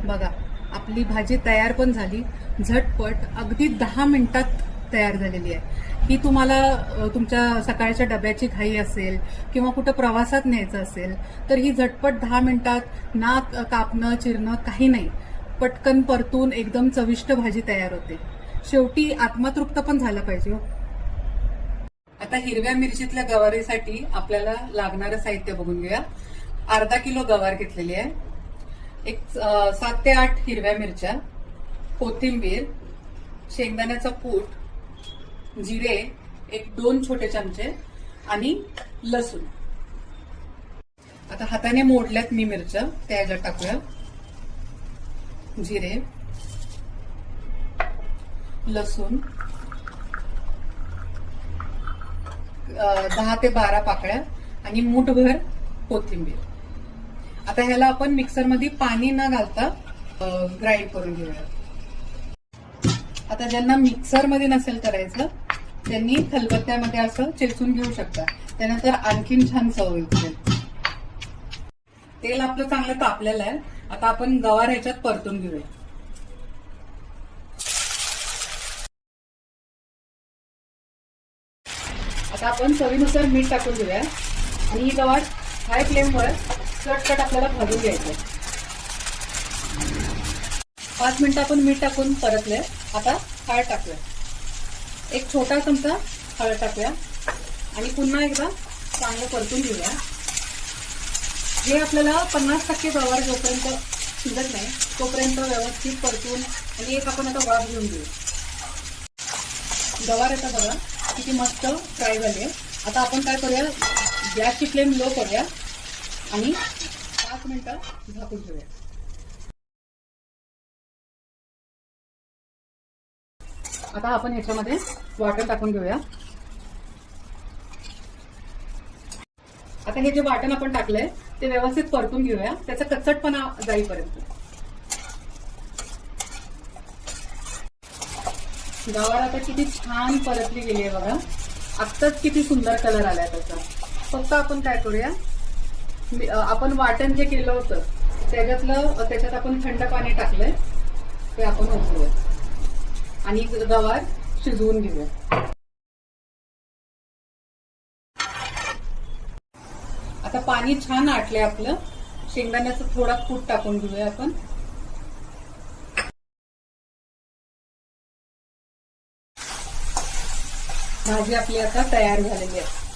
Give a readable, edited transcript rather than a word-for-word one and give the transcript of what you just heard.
बघा, आपली भाजी तयार पण झाली, झटपट अगदी 10 मिनिटात तयार झालेली आहे. ही तुम्हाला तुमच्या सकाळच्या डब्याची घाई असेल किंवा कुठं प्रवासात न्यायचं असेल तर ही झटपट 10 मिनिटात ना कापणं चिरणं काही नाही, पटकन परतून एकदम चविष्ट भाजी तयार होते. शेवटी आत्मतृप्त पण झालं पाहिजे हो. आता हिरव्या मिरचीतल्या गवारीसाठी आपल्याला लागणारं साहित्य बघून घेऊया. अर्धा किलो गवार घेतलेली आहे, एक 7 ते 8 हिरव्या मिरच्या, कोथिंबीर, शेंगदाण्याचं कूट, जिरे एक 2 छोटे चमचे आणि लसूण. आता हाताने मोडल्यात मी मिरच्या, त्या ह्याच्यात टाकूया. जिरे, लसूण 10 ते 12 पाकळ्या आणि मूठभर कोथिंबीर. आता ह्याला आपण मिक्सरमध्ये पाणी न घालता ग्राइंड करून घेऊया. आता ज्यांना मिक्सरमध्ये नसेल करायचं त्यांनी खलबत्त्यामध्ये असं चेचून घेऊ शकता, त्यानंतर आणखीन छान चव येईल. तेल आपलं चांगलं तापलेलं आहे. आता आपण गवार ह्याच्यात परतून घेऊया. आता आपण चवीनुसार मीठ टाकून घेऊया आणि ही गवार हाय फ्लेमवर चटपट आपल्याला भाजून घ्यायचं. 5 मिनिटं आपण मीठ टाकून परतले. आता हळद टाकूया, एक छोटा चमचा हळद टाकूया आणि पुन्हा एकदा चांगलं परतून घेऊया. हे आपल्याला 50% गवार जोपर्यंत शिजत नाही तोपर्यंत व्यवस्थित परतून आणि एक आपण आता वाफ घेऊन घेऊ. गवार आता बघा किती मस्त फ्राय झाली आहे. आता आपण काय करूया, गॅसची फ्लेम लो करूया आणि 5 मिनिटं झाकून ठेवूया. आता आपण ह्याच्यामध्ये वाटण टाकून घेऊया. आता हे जे वाटण आपण टाकलंय ते व्यवस्थित परतून घेऊया, त्याचा कच्चटपणा जाईपर्यंत. गवार आता किती छान परतली गेली आहे बघा, आत्ताच किती सुंदर कलर आलाय त्याचा. फक्त आपण काय करूया, आपण वाटण जे केलं होतं त्याच्यात आपण थंड पाणी टाकलंय ते आपण उकळूया आणि गवार शिजवून घेऊया. आता पाणी छान आटलंय आपलं. शेंगदाण्याचं थोडा कूट टाकून घेऊया आपण. भाजी आपली आता तयार झालेली आहे.